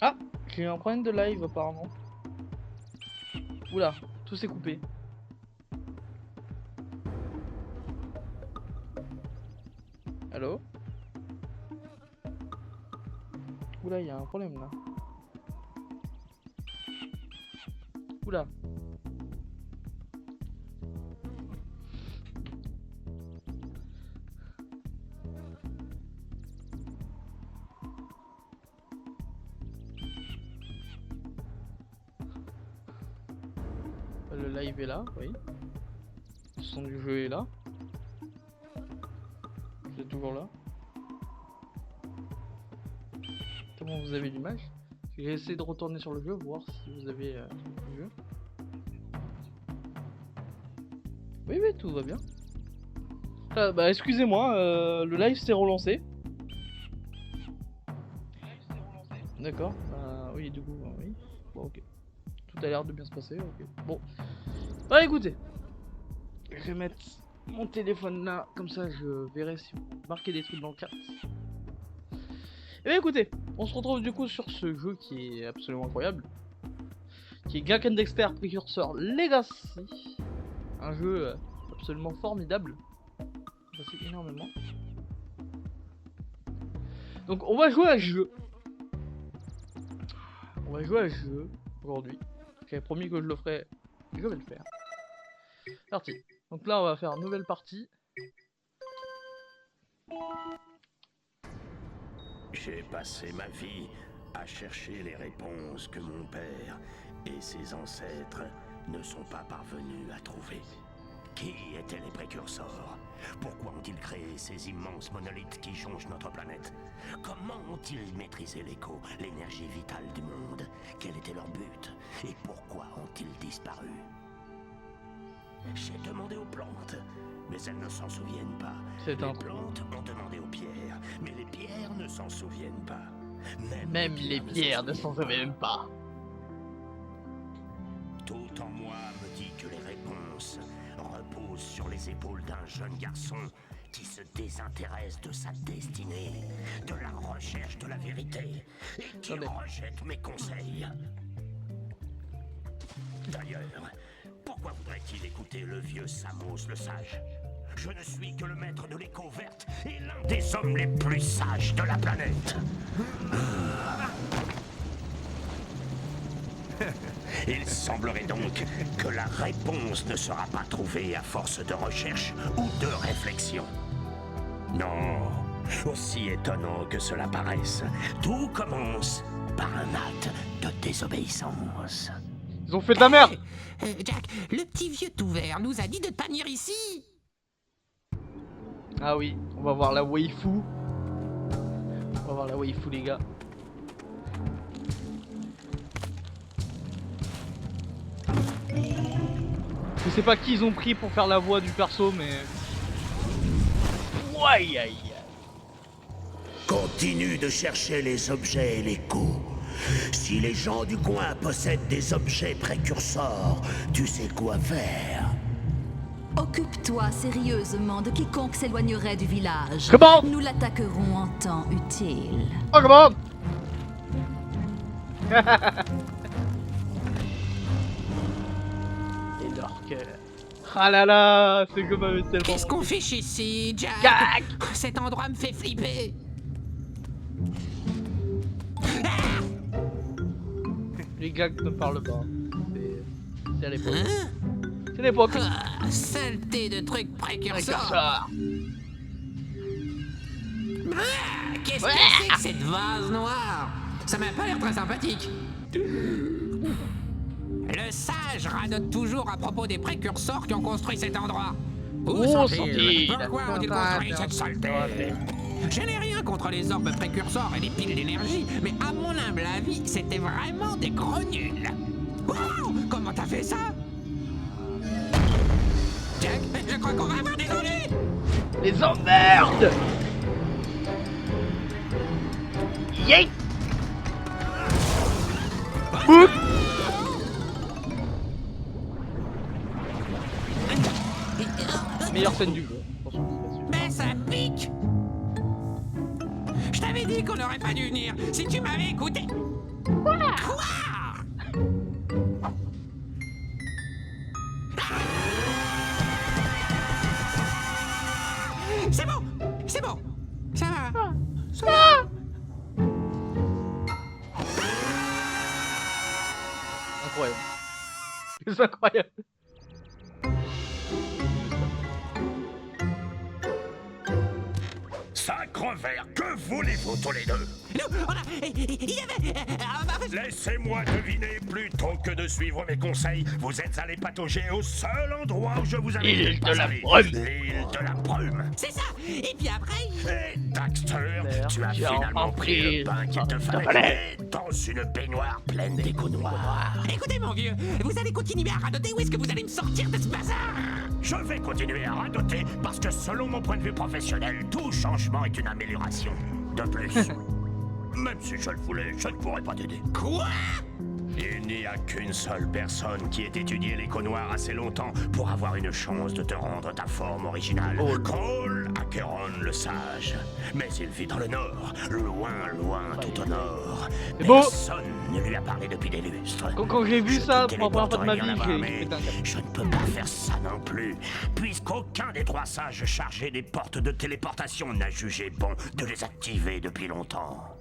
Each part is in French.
Ah, j'ai un problème de live apparemment. Oula, tout s'est coupé. Allô? Oula, il y a un problème là. Oula. Le live est là, oui. Le son du jeu est là. C'est toujours là. Comment vous avez l'image? J'ai essayé de retourner sur le jeu, voir si vous avez le jeu. Oui, oui, tout va bien. Ah, bah excusez-moi, le live s'est relancé. D'accord, oui, du coup, oui. Bon, ok. Tout a l'air de bien se passer, ok. Bon. Bah écoutez, je vais mettre mon téléphone là, comme ça je verrai si vous marquez des trucs dans le chat. Et bien écoutez, on se retrouve du coup sur ce jeu qui est absolument incroyable. Qui est Jak and Daxter Precursor Legacy. Un jeu absolument formidable. J'apprécie énormément. Donc on va jouer à ce jeu. On va jouer à ce jeu aujourd'hui. J'avais promis que je le ferais. Je vais le faire. Parti. Donc là on va faire une nouvelle partie. J'ai passé ma vie à chercher les réponses que mon père et ses ancêtres ne sont pas parvenus à trouver. Qui étaient les précurseurs? Pourquoi ont-ils créé ces immenses monolithes qui changent notre planète? Comment ont-ils maîtrisé l'écho, l'énergie vitale du monde? Quel était leur but? Et pourquoi ont-ils disparu? J'ai demandé aux plantes, mais elles ne s'en souviennent pas. Les plantes ont demandé aux pierres, mais les pierres ne s'en souviennent pas. Même les pierres ne s'en souviennent pas. Tout en moi me dit que les réponses reposent sur les épaules d'un jeune garçon qui se désintéresse de sa destinée, de la recherche de la vérité, et qui rejette mes conseils. D'ailleurs, pourquoi voudrait-il écouter le vieux Samos le sage? Je ne suis que le maître de l'écho verte et l'un des hommes les plus sages de la planète. Il semblerait donc que la réponse ne sera pas trouvée à force de recherche ou de réflexion. Non, aussi étonnant que cela paraisse, tout commence par un acte de désobéissance. Ils ont fait de la merde. Jak, le petit vieux tout vert nous a dit de ne pas venir ici. Ah oui, on va voir la waifu. On va voir la waifu les gars. Je sais pas qui ils ont pris pour faire la voix du perso mais... Aïe aïe. Continue de chercher les objets et les coups. Si les gens du coin possèdent des objets précurseurs, tu sais quoi faire. Occupe-toi sérieusement de quiconque s'éloignerait du village. Comment? Nous l'attaquerons en temps utile. Oh comment? Et leur cœur. Ah là là, ce jeu m'avait tellement... Qu'est-ce qu'on fait ici, Jak? Jak! Cet endroit me fait flipper. Les gags ne parlent pas. C'est à l'époque. C'est l'époque. Ah, saleté de trucs précurseurs. Précurseur. Ah, qu'est-ce que c'est que cette vase noire? Ça m'a pas l'air très sympathique. Le sage radote toujours à propos des précurseurs qui ont construit cet endroit. Où sont-ils? Pourquoi ont-ils construit cette saleté? Je n'ai rien contre les orbes précurseurs et les piles d'énergie, mais à mon humble avis, c'était vraiment des gros nuls. Wow, comment t'as fait ça? Jak, je crois qu'on va avoir des ennuis. Les emmerdes. Yeet. Oups. Meilleure scène du jeu. Mais ça pique. Je t'avais dit qu'on n'aurait pas dû venir, si tu m'avais écouté. C'est bon, c'est bon. Ça va. Incroyable. C'est incroyable. Sacre vert, que voulez-vous tous les deux? Nous, on a... Il y avait... Laissez-moi deviner, plutôt que de suivre mes conseils, vous êtes allé patauger au seul endroit où je vous avais dit L'île de la aller. brume. L'île de la brume. C'est ça. Et puis après... Et Daxter, tu as tu as finalement enfin pris pris le pain qu'il te te fallait fallait. dans une baignoire pleine d'échos noirs. Écoutez, mon vieux, vous allez continuer à radoter ou est-ce que vous allez me sortir de ce bazar? Je vais continuer à radoter parce que selon mon point de vue professionnel, tout changement est une amélioration. De plus, même si je le voulais, je ne pourrais pas t'aider. Quoi? Il n'y a qu'une seule personne qui ait étudié l'écho noir assez longtemps pour avoir une chance de te rendre ta forme originale. Cole Acheron le sage. Mais il vit dans le nord, loin, loin, tout au nord. C'est beau. Personne ne lui a parlé depuis des lustres. Quand j'ai vu Je ça te pour la première fois de ma téléporterai vie, bien là-bas, j'ai mais pété un câble. je ne peux pas faire ça non plus, puisqu'aucun des trois sages chargés des portes de téléportation n'a jugé bon de les activer depuis longtemps.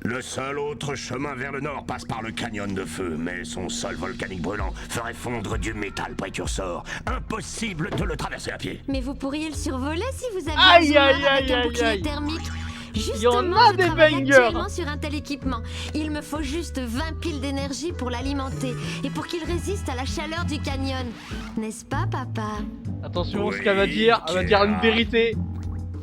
Le seul autre chemin vers le nord passe par le canyon de feu, mais son sol volcanique brûlant ferait fondre du métal précurseur. Impossible de le traverser à pied. Mais vous pourriez le survoler si vous aviez Aïe, un aïe, zoomer avec aïe, un aïe, bouclier aïe. thermique. Il y Justement, en a je des travaille bangers. actuellement sur un tel équipement. Il me faut juste 20 piles d'énergie pour l'alimenter et pour qu'il résiste à la chaleur du canyon. N'est-ce pas, papa? Attention, Oui, ce qu'elle va dire, elle va dire une vérité.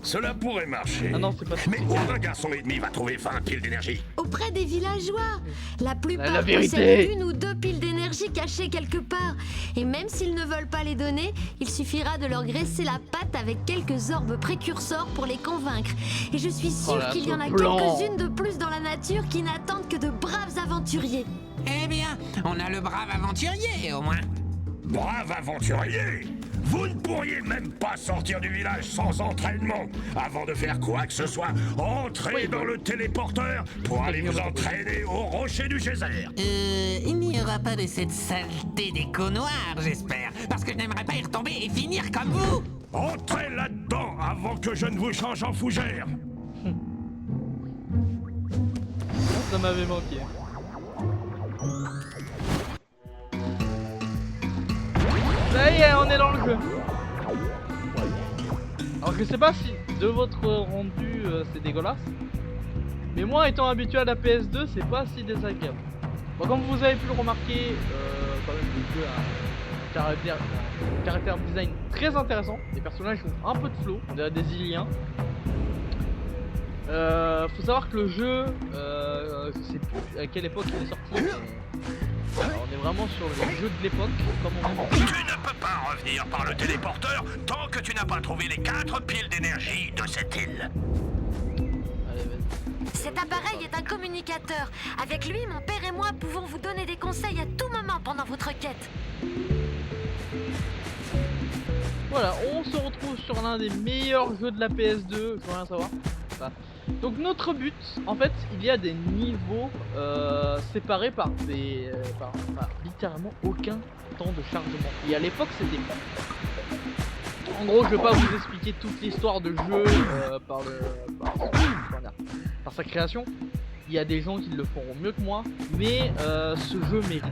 Cela pourrait marcher. Ah non, c'est pas ça. Mais où un garçon et demi va trouver 20 piles d'énergie? Auprès des villageois. La plupart La vérité. possèdent 1 ou 2 piles d'énergie cachées quelque part. Et même s'ils ne veulent pas les donner, il suffira de leur graisser la patte avec quelques orbes précurseurs pour les convaincre. Et je suis sûre Oh là, qu'il y en a ce plan. quelques-unes de plus dans la nature qui n'attendent que de braves aventuriers. Eh bien, on a le brave aventurier, au moins. Brave aventurier! Vous ne pourriez même pas sortir du village sans entraînement. Avant de faire quoi que ce soit, entrez dans le téléporteur pour aller vous entraîner au rocher du geyser. Il n'y aura pas de cette saleté d'écho noir, j'espère. Parce que je n'aimerais pas y retomber et finir comme vous. Entrez là-dedans avant que je ne vous change en fougère. Ça m'avait manqué. Ça y est, on est dans le jeu. Alors je sais pas si de votre rendu c'est dégueulasse, mais moi étant habitué à la PS2, c'est pas si désagréable. Bon, comme vous avez pu le remarquer, quand même le jeu a un caractère design très intéressant. Les personnages ont un peu de flow, on dirait des Iliens. Faut savoir que le jeu, je sais plus à quelle époque il est sorti, mais on est vraiment sur le jeu de l'époque, comme on aime. Tu ne peux pas revenir par le téléporteur tant que tu n'as pas trouvé les 4 piles d'énergie de cette île. Allez, vas-y. Cet appareil est un communicateur. Avec lui, mon père et moi pouvons vous donner des conseils à tout moment pendant votre quête. Voilà, on se retrouve sur l'un des meilleurs jeux de la PS2, je veux rien savoir. Enfin, donc notre but, en fait, il y a des niveaux séparés par des, par littéralement aucun temps de chargement. Et à l'époque, c'était en gros, je vais pas vous expliquer toute l'histoire de jeu par sa création. Il y a des gens qui le feront mieux que moi, mais ce jeu mérite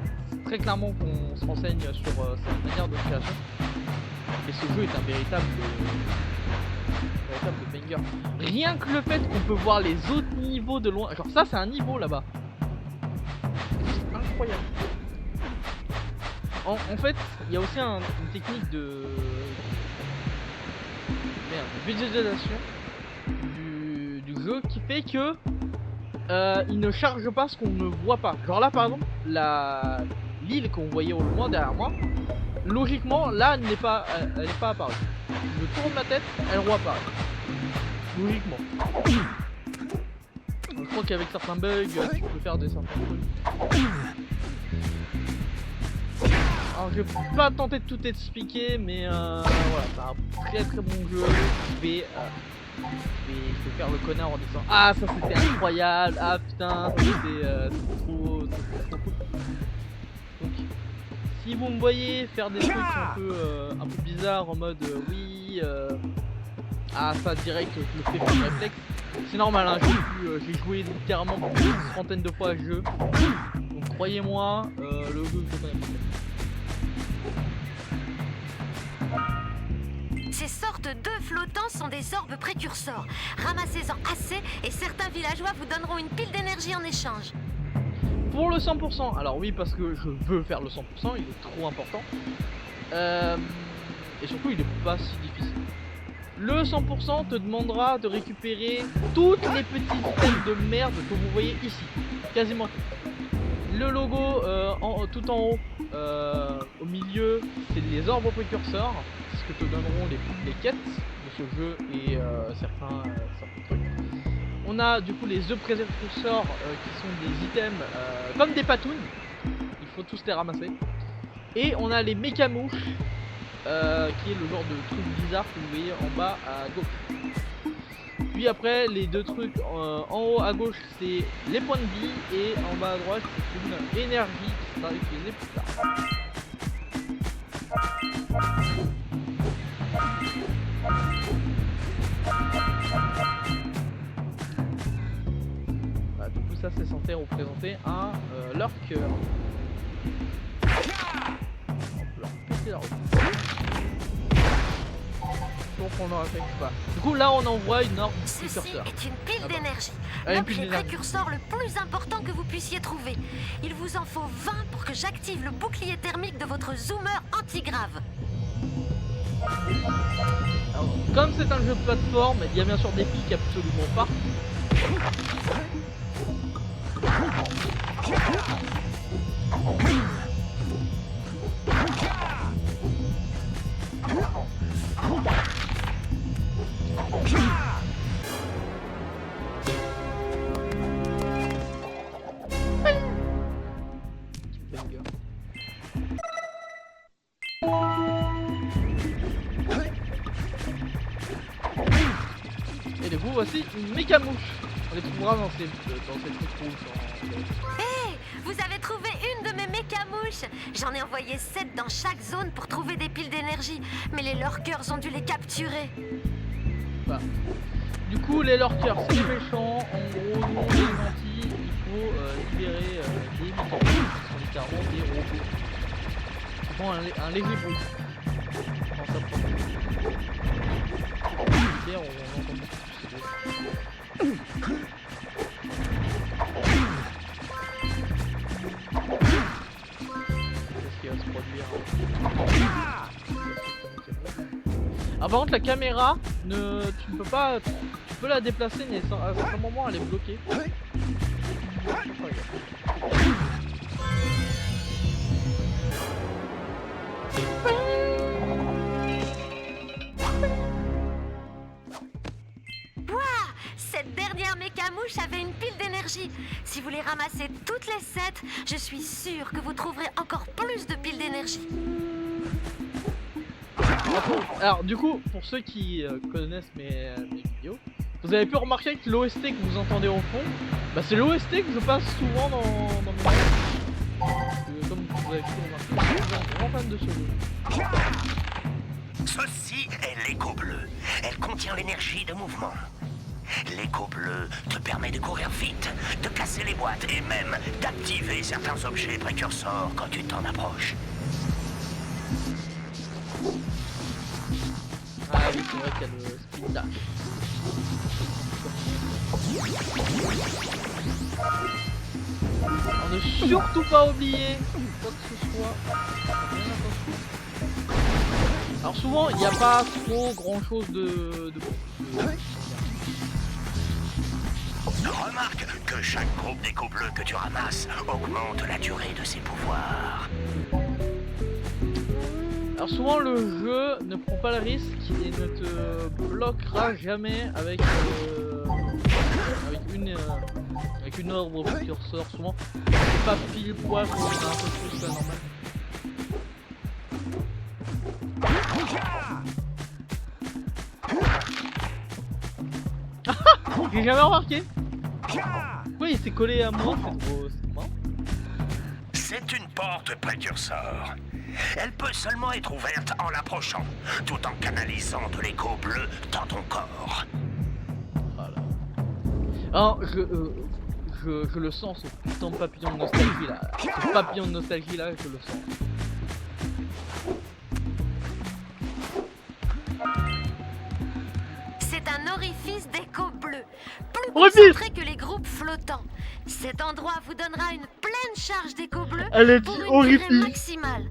très clairement qu'on se renseigne sur sa manière de création. Et ce jeu est un véritable banger. Rien que le fait qu'on peut voir les autres niveaux de loin. Genre ça c'est un niveau là-bas. C'est incroyable. En fait, il y a aussi une technique de visualisation du jeu qui fait que il ne charge pas ce qu'on ne voit pas. Genre là par exemple, l'île qu'on voyait au loin derrière moi, logiquement là elle n'est pas apparue. Je tourne la tête, elle réapparaît. Logiquement. Je crois qu'avec certains bugs, tu peux faire certains trucs. Alors je vais pas tenter de tout expliquer, mais voilà, c'est un très très bon jeu. Je vais faire le connard en disant ah ça c'était incroyable, ah putain, c'est trop cool. Donc, si vous me voyez faire des trucs un peu bizarres en mode oui, ça direct, je le fais par réflexe, c'est normal, hein, j'ai joué littéralement une trentaine de fois à ce jeu. Donc croyez-moi, le jeu je connais pas. Ces sortes d'œufs flottants sont des orbes précurseurs. Ramassez-en assez et certains villageois vous donneront une pile d'énergie en échange. Pour le 100%, alors oui, parce que je veux faire le 100%, il est trop important. Et surtout, il est pas si difficile. Le 100% te demandera de récupérer toutes les petites items de merde que vous voyez ici. Quasiment tout. Le logo tout en haut, au milieu, c'est les orbes précurseurs. C'est ce que te donneront les quêtes de ce jeu et certains trucs. On a du coup les œufs précurseurs qui sont des items comme des patounes. Il faut tous les ramasser. Et on a les mécamouches qui est le genre de truc bizarre que vous voyez en bas à gauche. Puis après les deux trucs en haut à gauche c'est les points de vie et en bas à droite c'est une énergie qui sera utilisée plus tard. Du coup ça c'est censé représenter un lurker. On peut leur péter la route. Donc on n'en affecte pas. Du coup là on envoie une orbe Ceci précurseur. est une pile d'énergie. Une L'objet pile d'énergie. précurseur le plus important que vous puissiez trouver. Il vous en faut 20 pour que j'active le bouclier thermique de votre zoomer anti-grave. Alors, comme c'est un jeu de plateforme, il y a bien sûr des pics absolument pas. Et du coup voici une méga mouche. On les trouvera dans ces trucs rouges. Hé, vous avez trouvé une de mes mécamouches. J'en ai envoyé 7 dans chaque zone pour trouver des piles d'énergie. Mais les lurkers ont dû les capturer. Voilà. Du coup les lurkers c'est les méchants. En gros nous on est les gentils. Il faut libérer des mécaniques qui sont littéralement des robots. Ils font un léger bruit. Quand ça prend. On entend beaucoup plus ces bruits. Qu'est-ce qui va se produire? Ah par contre la caméra, tu ne peux pas, tu peux la déplacer mais à un certain moment elle est bloquée. Cette dernière mécamouche avait une pile d'énergie. Si vous les ramassez toutes les 7, je suis sûre que vous trouverez encore plus de piles d'énergie. Alors du coup, pour ceux qui connaissent mes vidéos, vous avez pu remarquer que l'OST que vous entendez au fond, bah, c'est l'OST que je passe souvent dans mes vidéos. Comme vous avez pu remarquer, je suis un grand fan de ce jeu. Ceci est l'écho bleu. Elle contient l'énergie de mouvement. L'écho bleu te permet de courir vite, de casser les boîtes et même d'activer certains objets précurseurs quand tu t'en approches. Ah oui, c'est vrai qu'il y a le speed dash. Alors ne surtout pas oublier quoi que ce soit. Alors souvent il n'y a pas trop grand chose de... Remarque que chaque groupe d'écho bleus que tu ramasses augmente la durée de ses pouvoirs. Alors souvent le jeu ne prend pas le risque et ne te bloquera jamais avec une orbe précurseur. Souvent c'est pas pile poil, c'est un peu plus que normal. J'ai jamais remarqué. Pourquoi Pourquoi il s'est collé à moi? C'est trop marrant. C'est une porte précurseur. Elle peut seulement être ouverte en l'approchant, tout en canalisant de l'écho bleu dans ton corps. Voilà. Alors, je le sens, ce putain de papillon de nostalgie là. Ce papillon de nostalgie là, je le sens. C'est un orifice d'écho bleu, plus Orifice concentré que les groupes flottants. Cet endroit vous donnera une pleine charge d'écho bleu Elle a dit pour une orifice. durée maximale.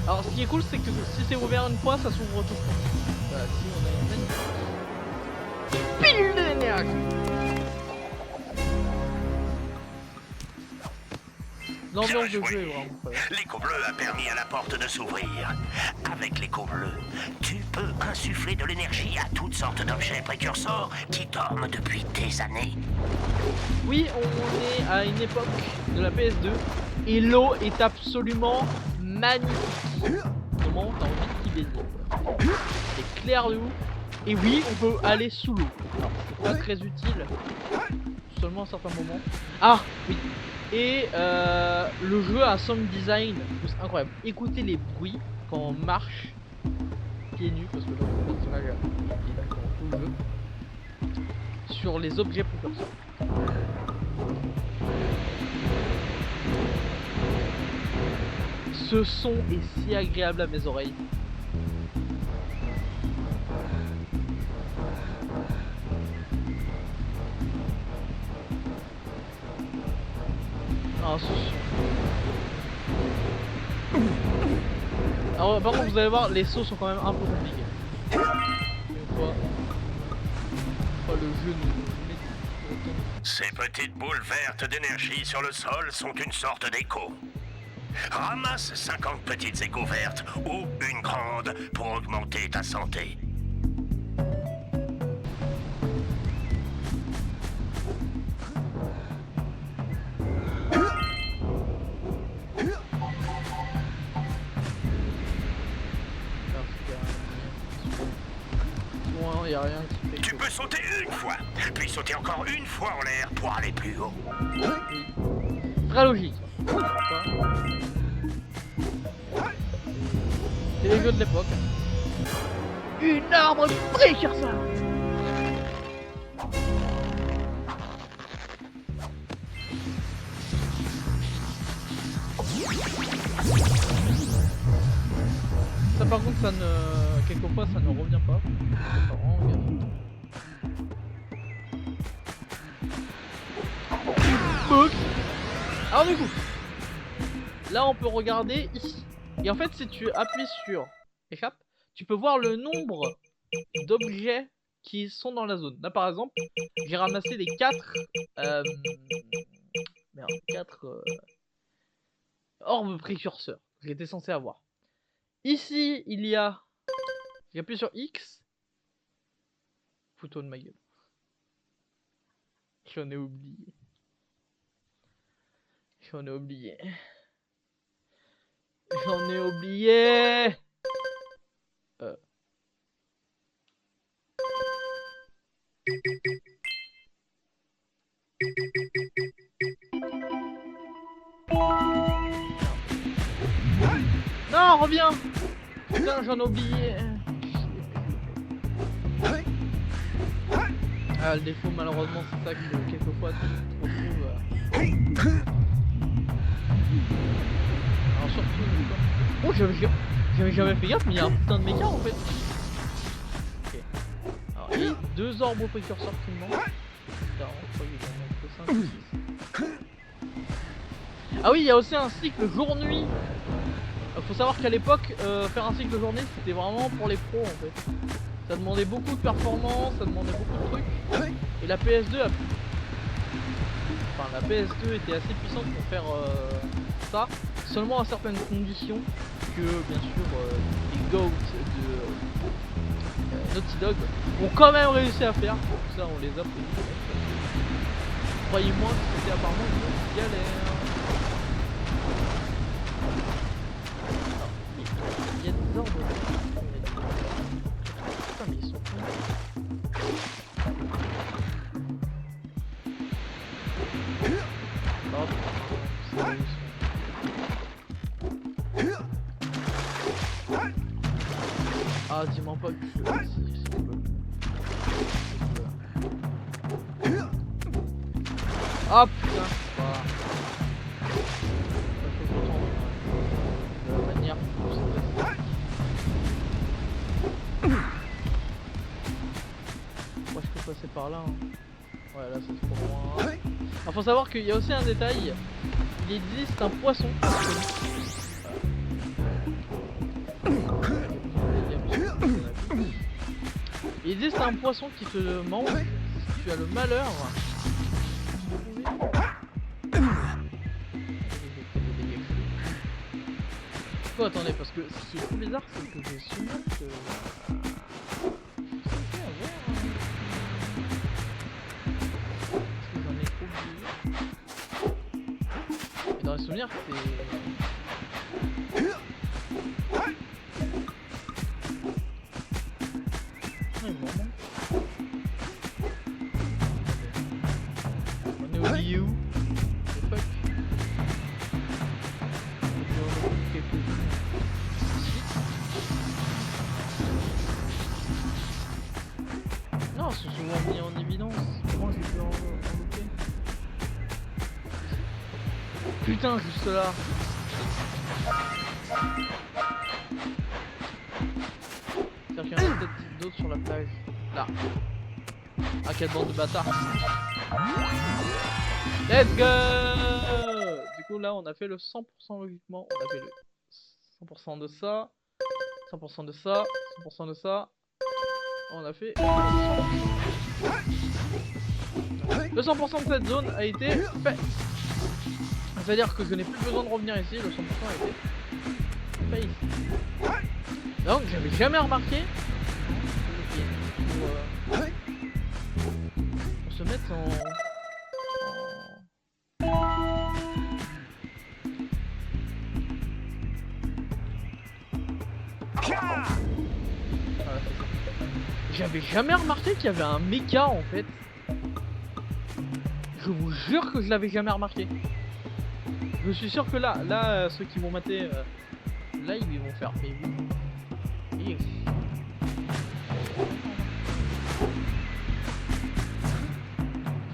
Alors ce qui est cool c'est que si c'est ouvert une fois ça s'ouvre tout. Voilà, si on a une pile d'énergie. L'ambiance de jeu est vraiment incroyable. L'écho bleu a permis à la porte de s'ouvrir. Avec l'écho bleu, tu peux insuffler de l'énergie à toutes sortes d'objets précurseurs qui dorment depuis des années. Oui, on est à une époque de la PS2 et l'eau est absolument magnifique. Comment t'as envie de t'y baigner. C'est clair de ouf. Et oui, on peut aller sous l'eau. Alors, c'est pas très utile. Seulement à certains moments. Ah, oui. Et le jeu a un sound design incroyable. Écoutez les bruits quand on marche pieds nus, parce que là, le personnage est d'accord tout le jeu. Sur les objets précurseurs. Ce son est si agréable à mes oreilles. Ah, ce son. Alors par contre vous allez voir, les sauts sont quand même un peu compliqués. Une fois le jeu nous met autant. Ces petites boules vertes d'énergie sur le sol sont une sorte d'écho. Ramasse 50 petites échos vertes ou une grande pour augmenter ta santé. Il y a rien qui fait Tu que... peux sauter une fois, puis sauter encore une fois en l'air pour aller plus haut. Oui. Très logique. C'est les jeux de l'époque. Une arbre précurseur. Ça par contre ça ne... quelquefois ça ne revient pas. Alors du coup, là on peut regarder ici. Et en fait si tu appuies sur échappe, tu peux voir le nombre d'objets qui sont dans la zone. Là par exemple, j'ai ramassé les 4 orbes précurseurs que j'étais censé avoir. Ici il y a... J'appuie sur X. Photo de ma gueule. J'en ai oublié. J'en ai oublié. J'en ai oublié. Non, reviens. Putain, j'en ai oublié. Ah, le défaut, malheureusement, c'est ça que quelquefois tu te retrouves. Alors, surtout. Oh, j'avais jamais fait gaffe, mais il y a un putain de méca en fait. Ok. Alors, il y a 2 orbes précurseurs qui me manquent. Putain, je crois qu'il y en a que 5 ou 6. Ah oui, il y a aussi un cycle jour-nuit. Faut savoir qu'à l'époque, faire un cycle journée, c'était vraiment pour les pros en fait. Ça demandait beaucoup de performance, ça demandait beaucoup de trucs. Et la PS2 a... Enfin, la PS2 était assez puissante pour faire ça, seulement à certaines conditions que, bien sûr, les GOAT de Naughty Dog ont quand même réussi à faire. Donc ça, on les a pris. Croyez-moi que c'était apparemment une galère. Il y a des ordres. Putain, mais ils sont Ah, dis-moi pas que je suis ici. Ah putain. Voilà. De la manière dont c'est passé. Moi je peux passer par là. Hein. Ouais, là c'est trop loin. Alors, faut savoir qu'il y a aussi un détail. Il existe un poisson. Il existe un poisson qui te mange si tu as le malheur. Oh, attendez, parce que ce qui est trop bizarre, c'est que j'ai souvenir que. J'en ai trop oublié. Et dans les souvenirs, c'est. On est au lieu. Fuck. Non, c'est souvent mis en évidence. Comment j'ai pu en louper? Putain, juste là. C'est-à-dire qu'il y en a peut-être d'autres sur la plage. Là. Ah, quelle bande de bâtards. Let's go. Du coup, là, on a fait le 100% logiquement. On a fait le 100% de ça. 100% de ça. 100% de ça. On a fait le 100% de cette zone a été fait. C'est-à-dire que je n'ai plus besoin de revenir ici. Le 100% a été fait ici. Donc, j'avais jamais remarqué. Pour se mettre en... J'avais jamais remarqué qu'il y avait un méca en fait. Je vous jure que je l'avais jamais remarqué. Je suis sûr que là, ceux qui vont mater, là ils vont faire yes.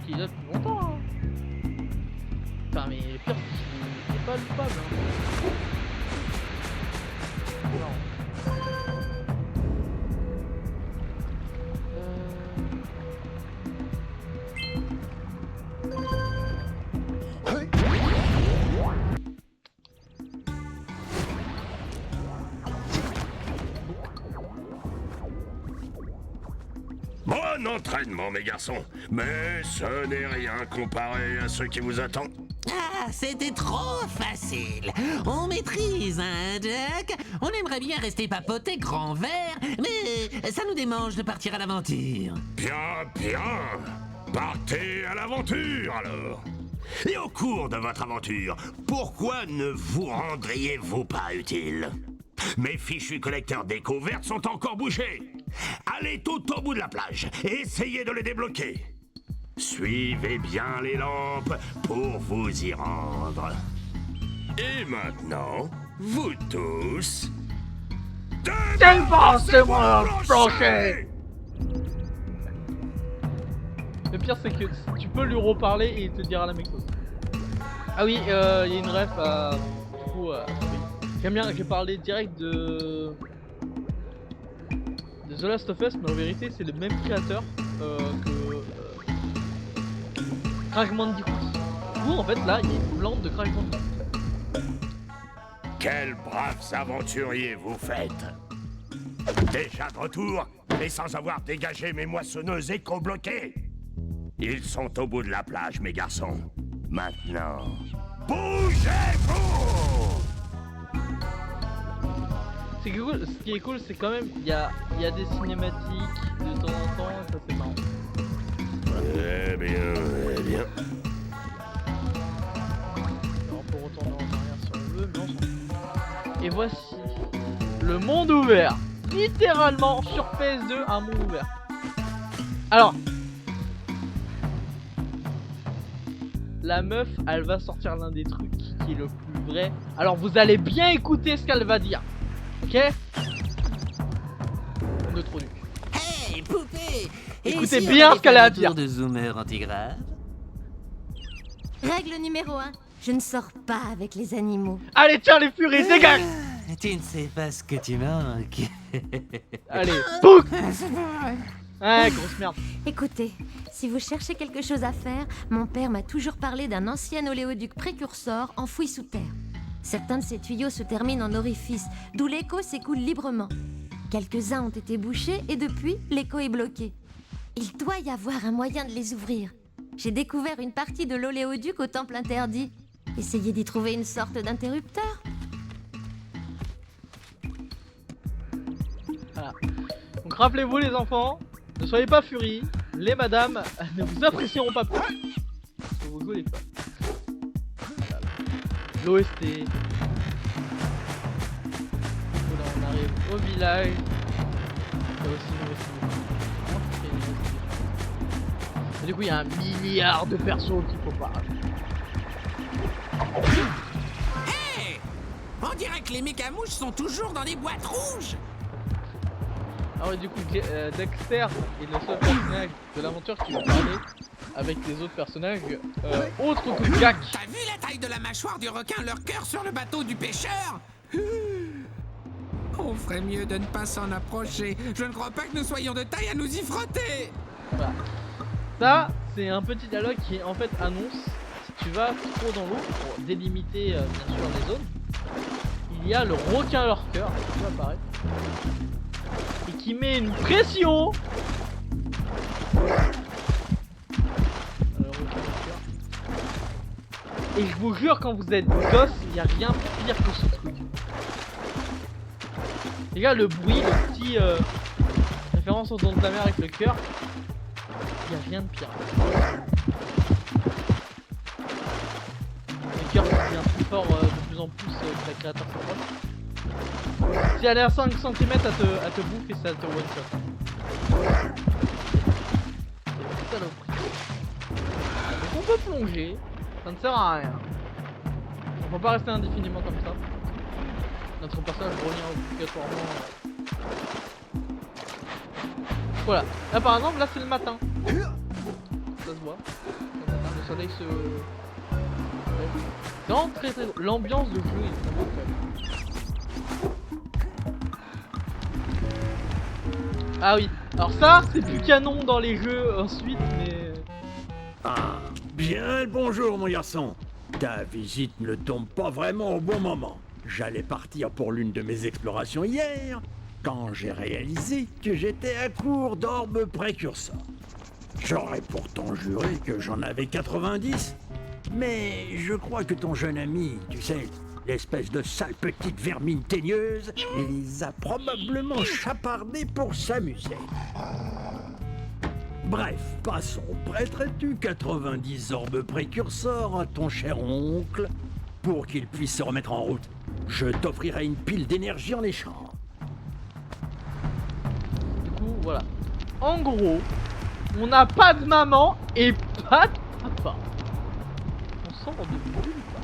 Qui est là depuis longtemps. Hein. Enfin mais le pire c'est qu'il n'est pas loupable. Hein. Non. Bon entraînement, mes garçons, mais ce n'est rien comparé à ce qui vous attend. Ah, c'était trop facile. On maîtrise, hein, Jack? On aimerait bien rester papoter grand verre, mais ça nous démange de partir à l'aventure. Bien, bien. Partez à l'aventure, alors. Et au cours de votre aventure, pourquoi ne vous rendriez-vous pas utile? Mes fichus collecteurs d'écho vertes sont encore bouchés. Allez tout au bout de la plage et essayez de les débloquer. Suivez bien les lampes pour vous y rendre. Et maintenant, vous tous... Dépassez-moi le plancher. Le pire c'est que tu peux lui reparler et il te dira la même chose. Ah oui, il y a une ref à... Du coup, j'aime bien, j'ai parlé direct de The Last of Us, mais en vérité c'est le même créateur que Crash Bandicoot. Du coup en fait là il y a une plante de Crash Bandicoot. Quels braves aventuriers vous faites! Déjà de retour, mais sans avoir dégagé mes moissonneuses éco-bloquées. Ils sont au bout de la plage, mes garçons. Maintenant, bougez-vous! C'est cool, ce qui est cool, c'est quand même, il y a des cinématiques de temps en temps, ça c'est marrant. Eh bien, eh bien. Alors, on peut retourner en arrière si on veut, mais on s'en fout. Et voici le monde ouvert. Littéralement sur PS2, un monde ouvert. Alors, la meuf, elle va sortir l'un des trucs qui est le plus vrai. Alors vous allez bien écouter ce qu'elle va dire. Ok? De trop nu. Hey, poupée! Écoutez bien ce qu'elle a à dire. De zoomer antigrave. Règle numéro 1. Je ne sors pas avec les animaux. Allez, tiens les furies, dégage! Tu ne sais pas ce que tu manques. Allez, bouc! Ouais, grosse merde. Écoutez, si vous cherchez quelque chose à faire, mon père m'a toujours parlé d'un ancien oléoduc précurseur enfoui sous terre. Certains de ces tuyaux se terminent en orifice, d'où l'écho s'écoule librement. Quelques-uns ont été bouchés et depuis, l'écho est bloqué. Il doit y avoir un moyen de les ouvrir. J'ai découvert une partie de l'oléoduc au temple interdit. Essayez d'y trouver une sorte d'interrupteur. Voilà. Donc rappelez-vous les enfants, ne soyez pas furies, les madames ne vous apprécieront pas plus. Parce que vous rigolez pas. Voilà. L'OST. Là on arrive au village. Il y a aussi l'OST. Et du coup il y a 1 milliard de persos qu'il faut pas. Hey! On dirait que les mécamouches sont toujours dans les boîtes rouges. Alors du coup Dexter est le seul personnage de l'aventure qui va parler avec les autres personnages autres que Jack. T'as vu la taille de la mâchoire du requin, leur cœur sur le bateau du pêcheur? On ferait mieux de ne pas s'en approcher. Je ne crois pas que nous soyons de taille à nous y frotter. Voilà. Ça, c'est un petit dialogue qui en fait annonce si tu vas trop dans l'eau pour délimiter bien sûr les zones, il y a le requin lurker qui va apparaître et qui met une pression. Et je vous jure, quand vous êtes gosse, il n'y a rien de pire que ce truc. Les gars, le bruit, le petit référence aux dents de la mer avec le cœur, il n'y a rien de pire. Le cœur devient plus fort de plus en plus que la créateur s'approche. Si elle est à 5 cm, elle te bouffe et ça te one shot. C'est saloperie. Donc on peut plonger, ça ne sert à rien. On peut pas rester indéfiniment comme ça. Notre personnage revient obligatoirement. Voilà. Là par exemple, là c'est le matin. Ça se voit. Le soleil se... C'est vraiment très très... L'ambiance de jeu est très beau. Ah oui. Alors ça, c'est plus canon dans les jeux ensuite, mais... Ah, bien le bonjour mon garçon. Ta visite ne tombe pas vraiment au bon moment. J'allais partir pour l'une de mes explorations hier, quand j'ai réalisé que j'étais à court d'orbes précurseurs. J'aurais pourtant juré que j'en avais 90, mais je crois que ton jeune ami, tu sais, l'espèce de sale petite vermine teigneuse, les a probablement chapardés pour s'amuser. Bref, passons. Prêterais-tu 90 orbes précurseurs à ton cher oncle pour qu'il puisse se remettre en route? Je t'offrirai une pile d'énergie en échange. Du coup, voilà. En gros, on n'a pas de maman et pas de papa. On sort de nulle part.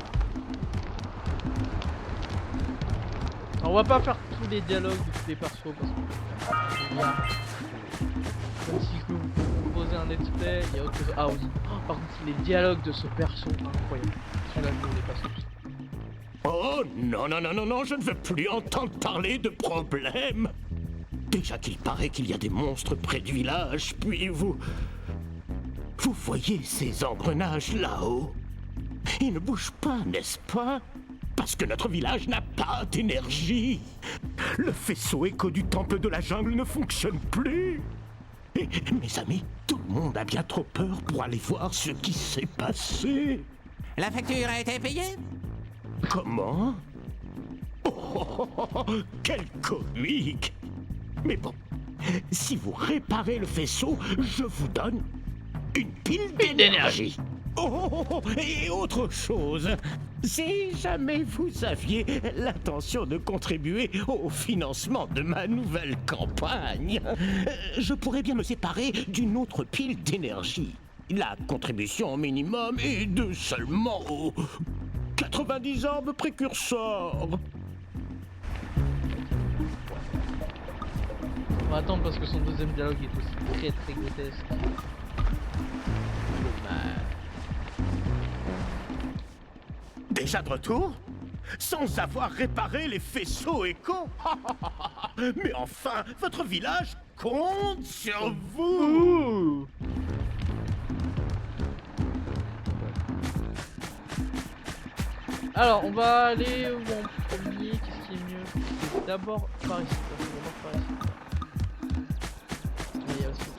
Alors, on va pas faire tous les dialogues de tous les persos parce que... Même si je peux vous proposer un let's play, il y a autre chose. Ah oui. Oh, par contre, les dialogues de ce perso, incroyable. Celui-là, je ne l'ai pas sorti. Oh non, non, non, non, non, je ne veux plus entendre parler de problèmes. Déjà qu'il paraît qu'il y a des monstres près du village, puis vous... Vous voyez ces engrenages là-haut? Ils ne bougent pas, n'est-ce pas? Parce que notre village n'a pas d'énergie. Le faisceau écho du temple de la jungle ne fonctionne plus. Et, mes amis, tout le monde a bien trop peur pour aller voir ce qui s'est passé. La facture a été payée? Comment? Oh, quel comique! Mais bon, si vous réparez le faisceau, je vous donne une pile d'énergie. Oh, et autre chose, si jamais vous aviez l'intention de contribuer au financement de ma nouvelle campagne, je pourrais bien me séparer d'une autre pile d'énergie. La contribution minimum est de seulement 90 orbes précurseurs. On va attendre parce que son deuxième dialogue est aussi très très grotesque. Déjà de retour? Sans avoir réparé les faisceaux échos? Mais enfin, votre village compte sur vous! Alors, on va aller où en premier? Qu'est-ce qui est mieux? C'est d'abord par ici. D'abord par ici. Mais il y a aussi...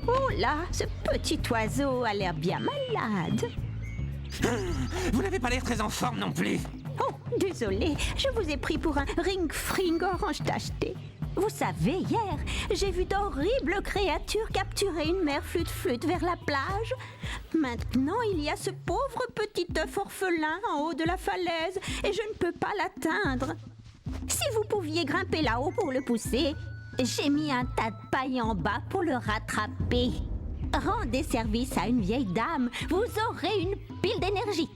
Oh là, ce petit oiseau a l'air bien malade. Vous n'avez pas l'air très en forme non plus. Oh, désolé, je vous ai pris pour un ring-fring orange tacheté. Vous savez, hier, j'ai vu d'horribles créatures capturer une mère flûte-flûte vers la plage. Maintenant, il y a ce pauvre petit œuf orphelin en haut de la falaise et je ne peux pas l'atteindre. Si vous pouviez grimper là-haut pour le pousser, j'ai mis un tas de paille en bas pour le rattraper. Rendez service à une vieille dame, vous aurez une pile d'énergie.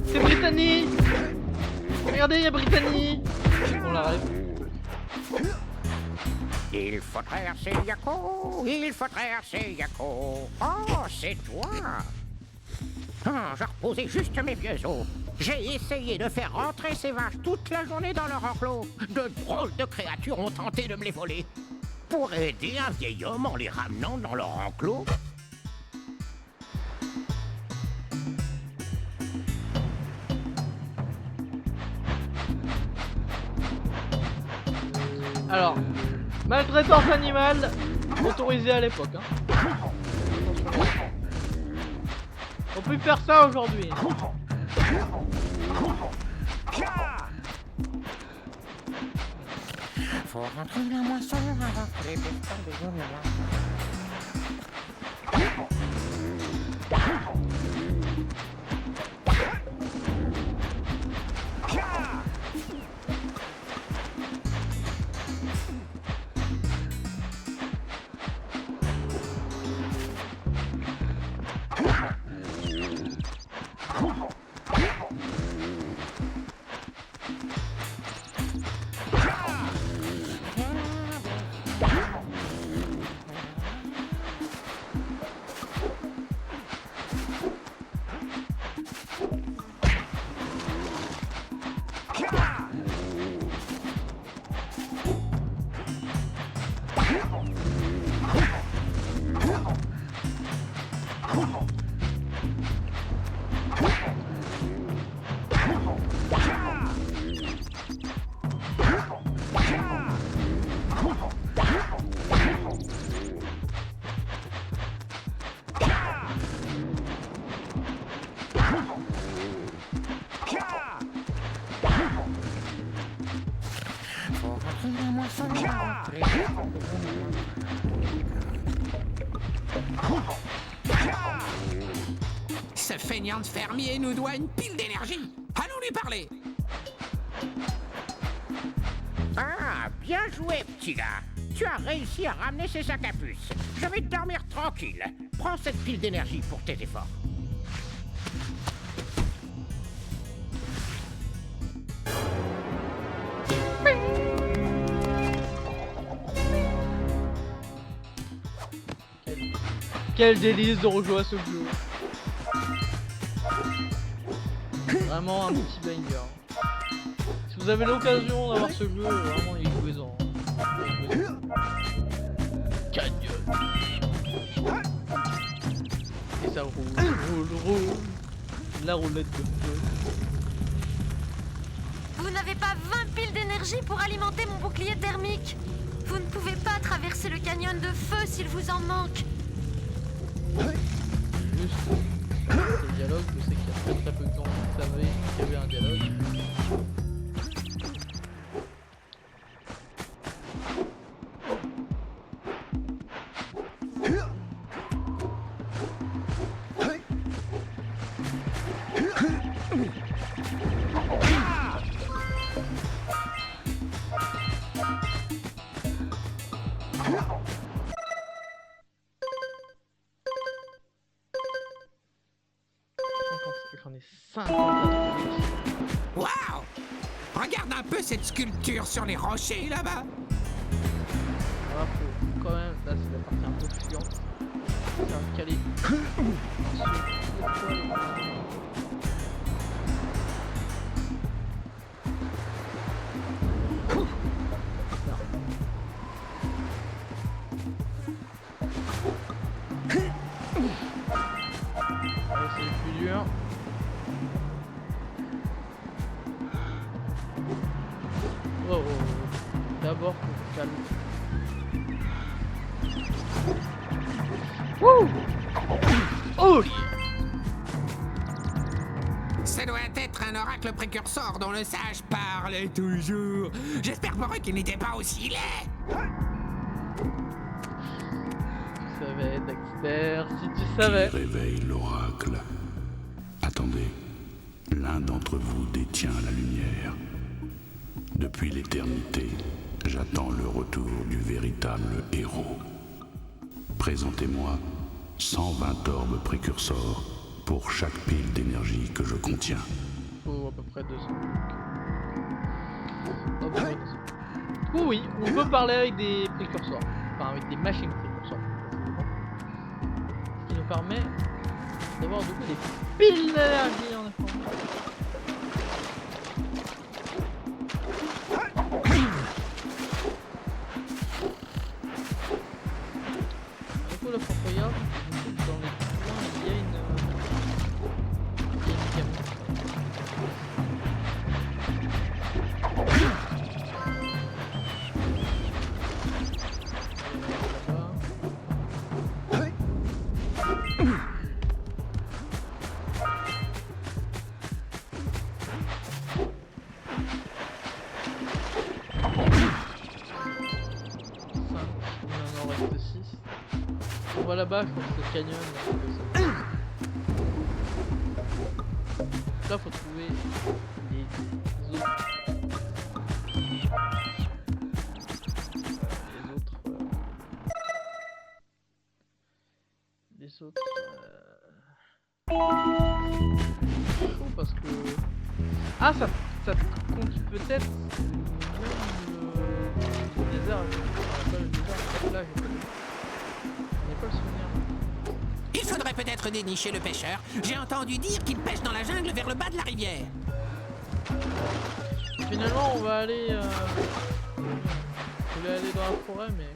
C'est Brittany! Regardez, il y a Brittany! On la rêve. Il faut traverser Yako, il faut traverser Yako. Oh, c'est toi! Je reposais juste mes vieux os. J'ai essayé de faire rentrer ces vaches toute la journée dans leur enclos. De drôles de créatures ont tenté de me les voler. Pour aider un vieil homme en les ramenant dans leur enclos. Alors, maltraitance animale autorisée à l'époque. Hein. On peut faire ça aujourd'hui. Faut rentrer la moisson avant que les pistons déjeunent. Ce feignant de fermier nous doit une pile d'énergie. Allons lui parler. Ah, bien joué, petit gars. Tu as réussi à ramener ces sacs à puces. Je vais dormir tranquille. Prends cette pile d'énergie pour tes efforts. Quel délice de rejouer à ce jeu. Vraiment un petit banger. Si vous avez l'occasion d'avoir ce jeu, vraiment y jouez-en. Canyon. Et ça roule. La roulette de feu. Vous n'avez pas 20 piles d'énergie pour alimenter mon bouclier thermique. Vous ne pouvez pas traverser le canyon de feu s'il vous en manque. Juste. le dialogue, je sais qu'il y a très peu de gens qui savaient qu'il y avait un dialogue. J'en ai 50. Waouh! Regarde un peu cette sculpture sur les rochers là-bas. Alors faut quand même, là c'est la partie un peu chiante. C'est un calé. C'est le plus dur. Oh, oh, oh. D'abord, faut se calmer. Wouh! Oh! Ça doit être un oracle précurseur dont le sage parle toujours. J'espère pour eux qu'il n'était pas aussi laid. Tu savais, Dexter, si tu savais. Réveille l'oracle. Attendez, l'un d'entre vous détient la lumière. Depuis l'éternité, j'attends le retour du véritable héros. Présentez-moi 120 orbes précurseurs pour chaque pile d'énergie que je contiens. Faut à peu près 200. À peu près 200. Oh oui, on peut parler avec des précurseurs. Enfin, avec des machines précurseurs. Ce qui nous permet d'avoir du coup des piles d'énergie en information. Du coup, là, quand on regarde, dans les coins, il y a une camion. On va là-bas, je pense que c'est le canyon. Là, faut trouver les autres. Les autres. Chaud parce que. Ah, ça compte peut-être. Le désert. Pas le désert. Là, j'ai pas le souvenir. Il faudrait peut-être dénicher le pêcheur. J'ai entendu dire qu'il pêche dans la jungle vers le bas de la rivière. Finalement, on va aller. Je voulais aller dans la forêt, mais.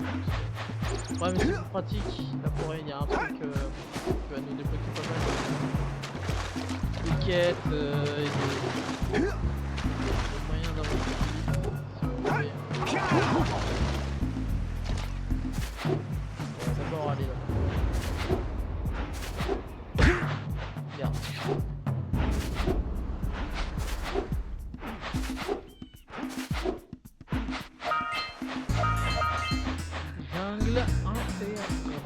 Ouais, mais c'est plus pratique. La forêt, il y a un truc qui va nous débloquer pas mal de quêtes et de moyens d'avancer. Si on veut. On va d'abord aller là. Merde. Jungle interdite.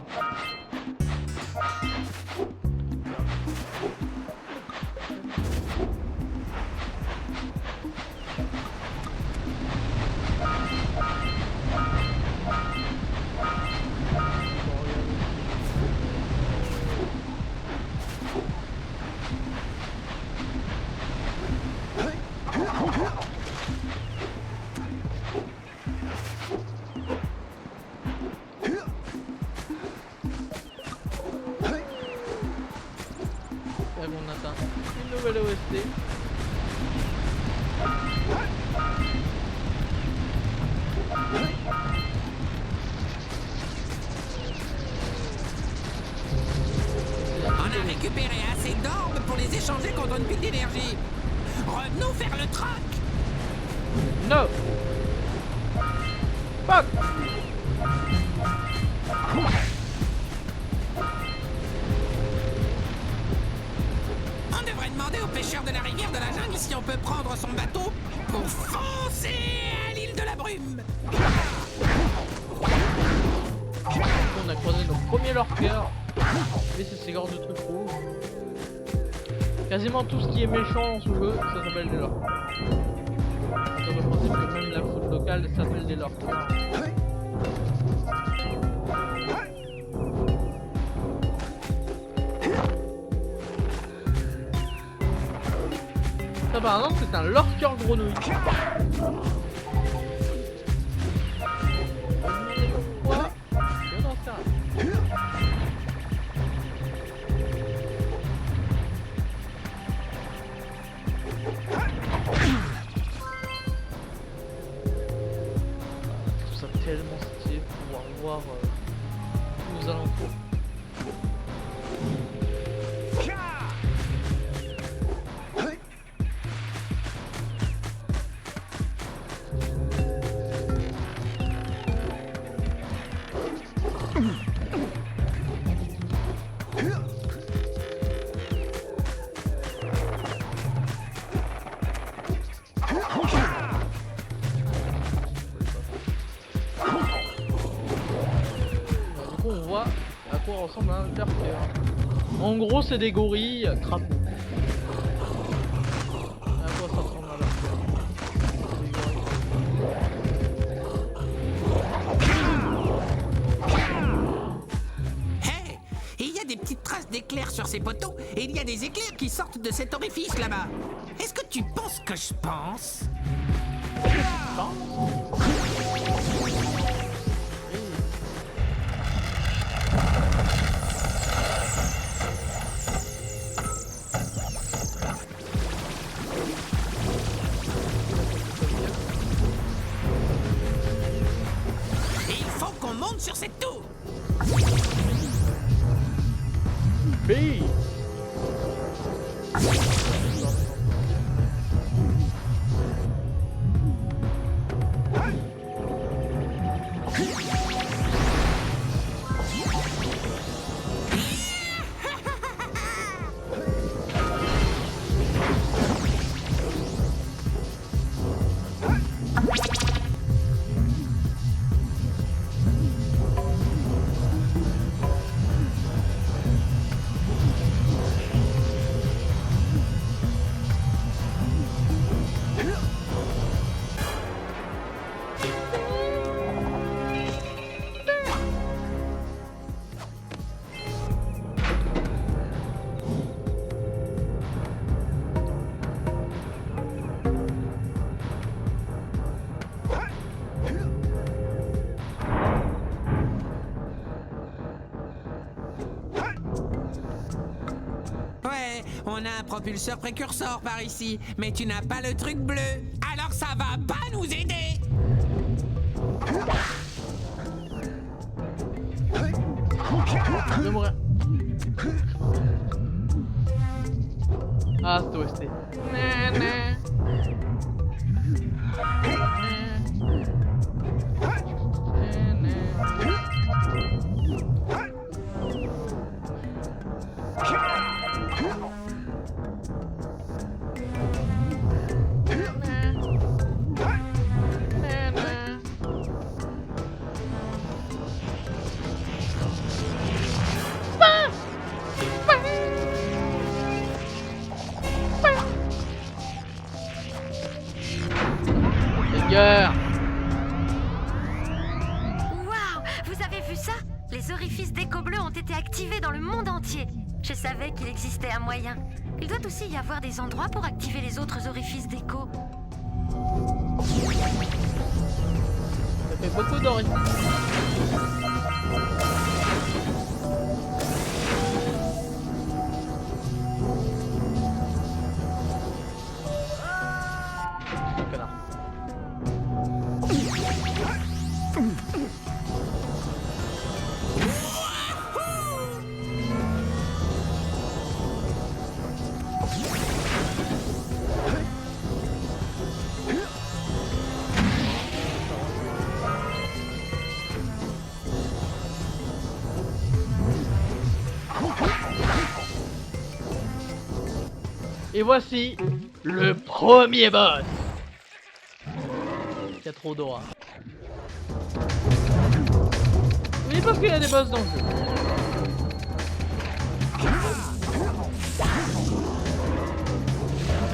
Là, on atteint une nouvelle OST. On a récupéré assez d'orbes pour les échanger contre une pile d'énergie. Revenons faire le troc. No! Fuck! brume. On a croisé nos premiers lurkers. Et c'est ces genres de trucs rouges. Quasiment tout ce qui est méchant dans ce jeu, ça s'appelle des lurkers. Sur le principe que même la faute locale s'appelle des lurkers. Ça par exemple c'est un lurker grenouille. Pourquoi? Je n'en sais rien. Je trouve ça tellement stylé de pouvoir voir tous nos alentours. Du coup on voit à quoi ressemble un lurker. En gros c'est des gorilles crapauds. À quoi ça ressemble un lurker? Hey, il y a des petites traces d'éclairs sur ces poteaux et il y a des éclairs qui sortent de cet orifice là-bas. Est-ce que tu penses que je pense? Il faut qu'on monte sur cette tour. Bille. Ouais, on a un propulseur précurseur par ici, mais tu n'as pas le truc bleu. Alors ça va pas nous aider. Je vais mourir. Ah, c'est OST. Waouh! Vous avez vu ça? Les orifices d'écho bleu ont été activés dans le monde entier. Je savais qu'il existait un moyen. Il doit aussi y avoir des endroits pour activer les autres orifices d'écho. Ça fait beaucoup d'orifices. Et voici le premier boss. Il y a trop d'aura. parce qu'il y a des boss dans le jeu.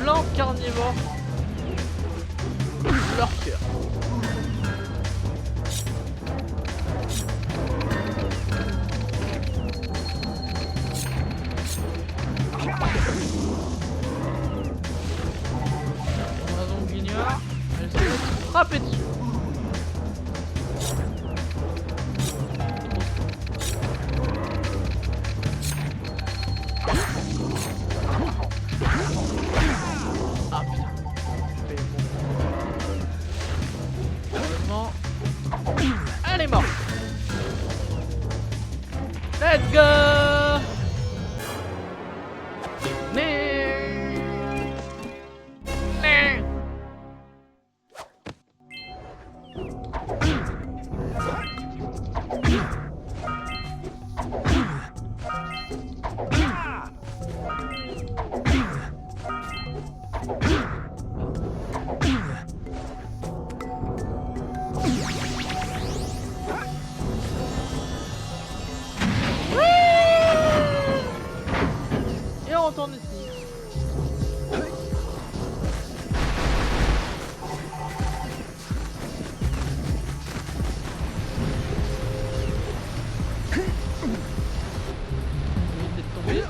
Blanc carnivore. Leur cœur. Amazon Guignard, elle se laisse frapper dessus. Ah putain. Heureusement. Elle est morte. Let's go. Et on retourne ici. Éviter de tomber.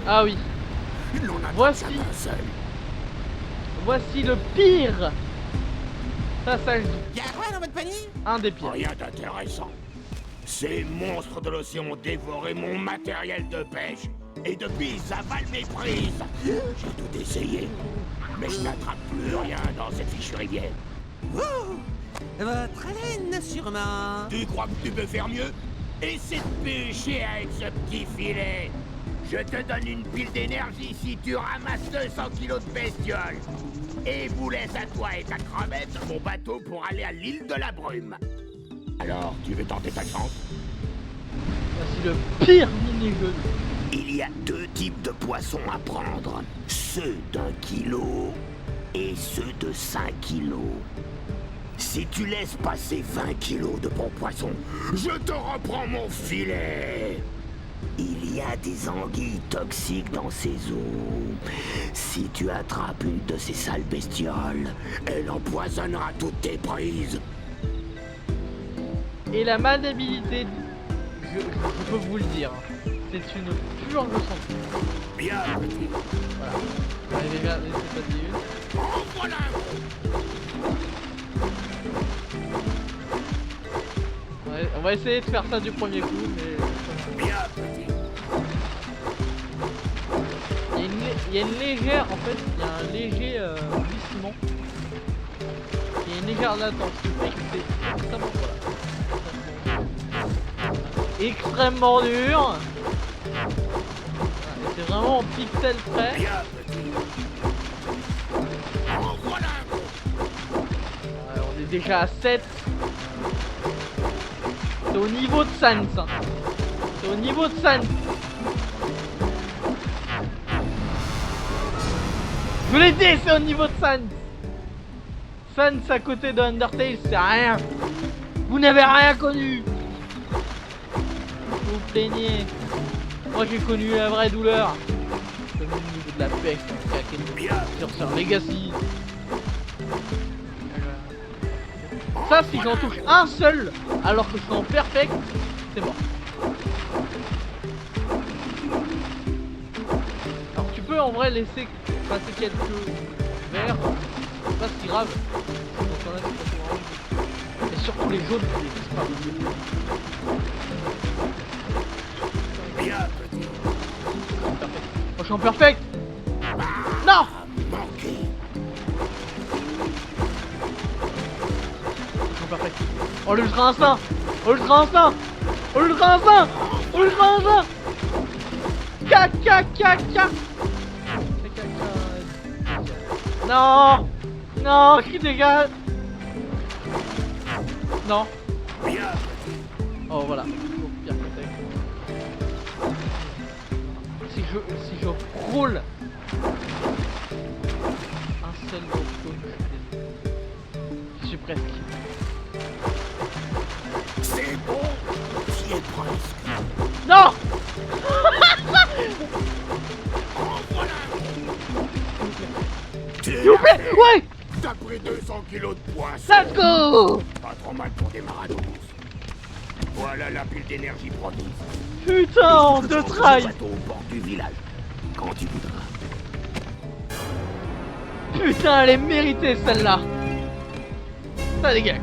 Ah oui. Voici. Voici le pire. Ça je dis. Y'a quoi dans votre panier? Un des pires. Rien d'intéressant. Ces monstres de l'océan ont dévoré mon matériel de pêche. Et depuis, ils avalent mes prises. J'ai tout essayé. Mais je n'attrape plus rien dans cette fichue rivière. Votre haleine, sûrement. Tu crois que tu peux faire mieux? Essaie de pêcher avec ce petit filet. Je te donne une pile d'énergie si tu ramasses 200 kilos de bestioles. Et vous laisse à toi et ta crevette sur mon bateau pour aller à l'île de la Brume. Alors, tu veux tenter ta chance? Voici le pire mini-jeu. Il y a deux types de poissons à prendre. Ceux d'1 kilo et ceux de 5 kilos. Si tu laisses passer 20 kilos de bons poissons, je te reprends mon filet. Il y a des anguilles toxiques dans ces eaux. Si tu attrapes une de ces sales bestioles, elle empoisonnera toutes tes prises. Et la maniabilité, je peux vous le dire, c'est une pure ressenti. Bien, petit. Voilà. Allez, déjà, laissez passer une. En voilà un gros. Ouais, on va essayer de faire ça du premier coup, mais... Bien, petit. Il y a une légère, en fait, il y a un léger glissement. Il y a une légère latence qui fait que c'est extrêmement, voilà, extrêmement dur. Voilà, c'est vraiment en pixel près. Bien, petit. En voilà un gros. Ouais, on est déjà à 7. C'est au niveau de Sans. Hein. C'est au niveau de Sans. Je vous l'ai dit, c'est au niveau de Sans. Sans à côté de Undertale, c'est rien. Vous n'avez rien connu. Vous vous plaignez. Moi j'ai connu la vraie douleur. Comme au niveau de la pêche, sur Legacy. Ça, si j'en touche un seul, alors que je suis en perfect, c'est mort. Alors tu peux en vrai laisser passer quelques verts, c'est pas si grave. Donc, là, c'est pas et surtout les jaunes, tu les disparais. Bien, petit. Moi je suis en perfect. Non. Manqué. Parfait. Oh l'ultra instinct. Oh l'ultra instinct. Oh l'ultra instinct. Oh l'ultra instinct. Caca. Non. Non, qui dégage. Non. Bien. Oh voilà. Bien peut-être. Si je roule un seul morceau, je suis presque. C'est bon. J'y ai presque. Non. S'il vous plaît. Ouais. T'as pris 200 kilos de poisson. Let's go. Pas trop mal pour des marados. Voilà la pile d'énergie promise. Putain, de trail. Bateau au bord du village. Quand tu voudras. Putain, elle est méritée celle-là. Ça dégage.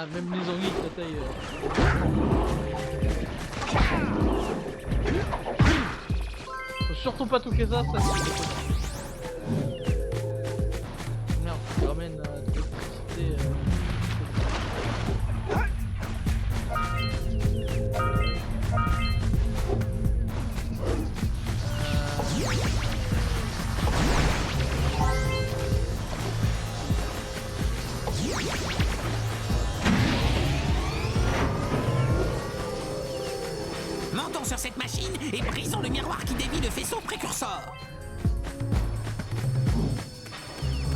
Ah, même les anguilles de taille. Faut surtout pas toucher ça, ça c'est merde, ça ramène de l'électricité. Montons sur cette machine et brisons le miroir qui dévie le faisceau précurseur.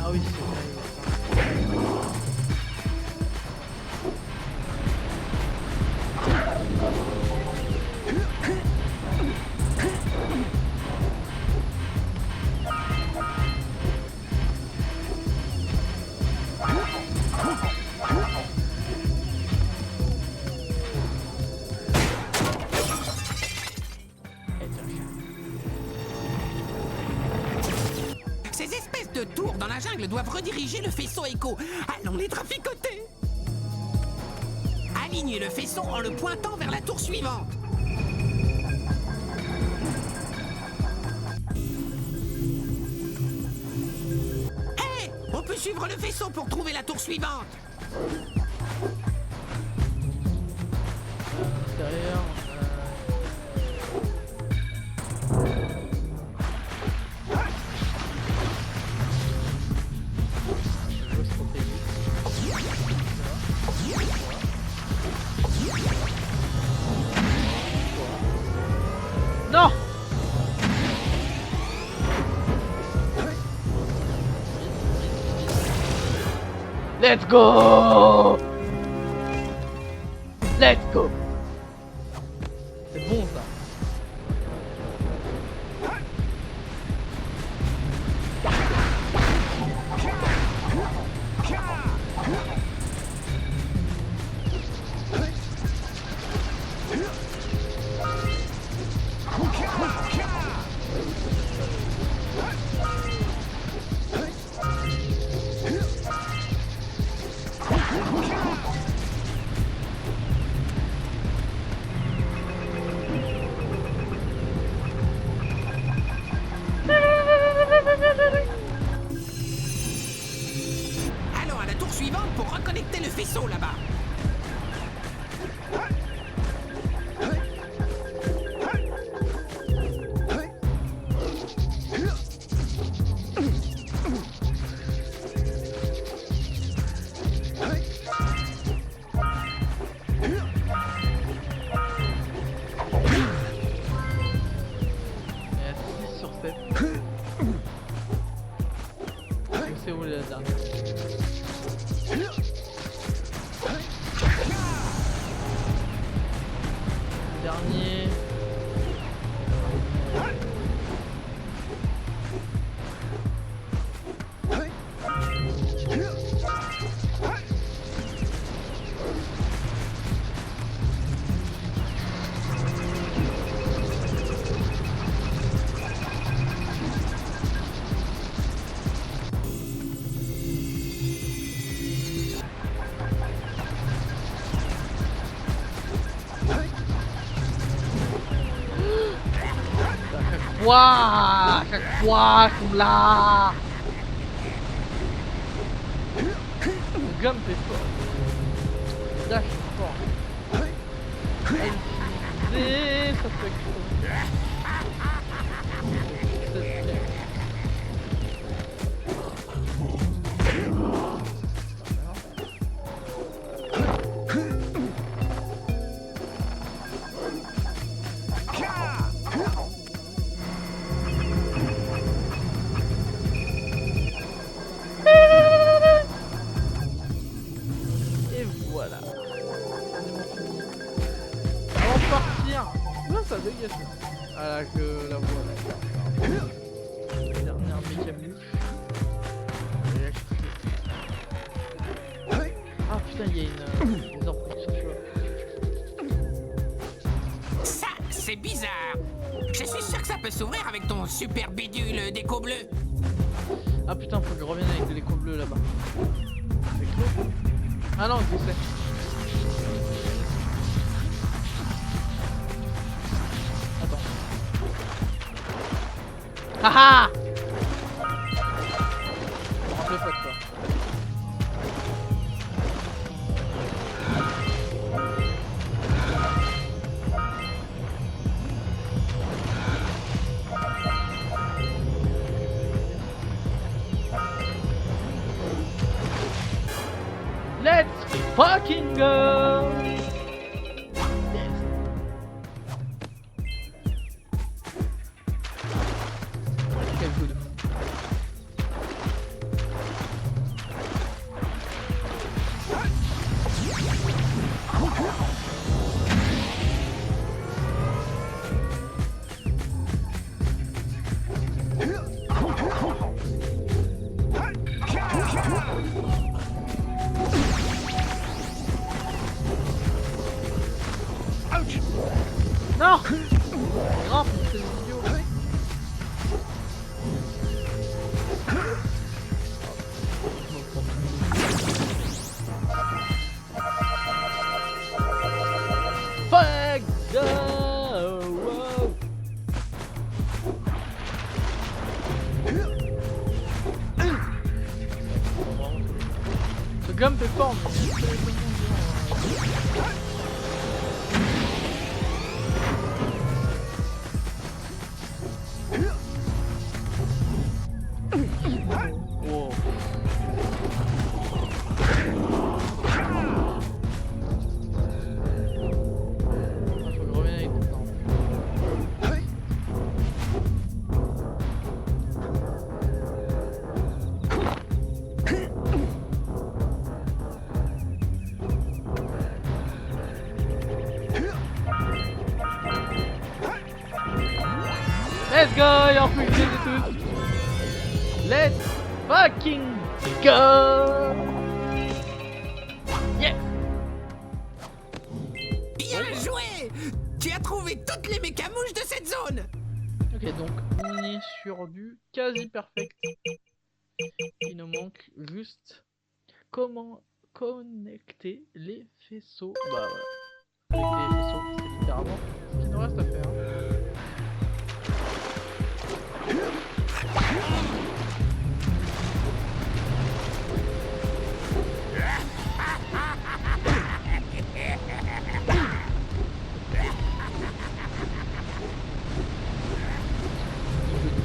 Ah oui, c'est vrai. Ces espèces de tours dans la jungle doivent rediriger le faisceau écho. Allons les traficoter. Alignez le faisceau en le pointant vers la tour suivante. Hé, on peut suivre le faisceau pour trouver la tour suivante. Derrière. Non. Let's go. Let's go. C'est bon ça. Allons à la tour suivante pour reconnecter le faisceau là-bas. Il y a 6 sur 7. C'est où la dernière? Dernier. À chaque fois, comme là. Le gum fait fort. Là, je suis fort. Et ça peut être et voilà. Avant de partir, là ça dégage. Ah là que la voilà. Dernière mécanique. Ah putain, il y a des arbres pour chercher là. Ça, c'est bizarre. Je suis sûr que ça peut s'ouvrir avec ton super bidule déco bleu. Ah putain, faut que je revienne avec de l'écho bleu là-bas. Avec l'eau. Ah non, je sais. Attends. Haha. Je me rappelais pas de ça. Let's fucking go! Yes. Quel coup de fou. Non! Grave, c'est idiot. Fuck the world. Ce gum est fort, mais wow. Faut que je revienne avec le temps. Let's go, et en plus je les ai tous. Let's fucking go! Yes! Bien joué! Tu as trouvé toutes les mécamouches de cette zone! Ok, donc on est sur du quasi perfect. Il nous manque juste comment connecter les faisceaux. Bah voilà. Connecter les faisceaux, c'est littéralement ce qu'il nous reste à faire.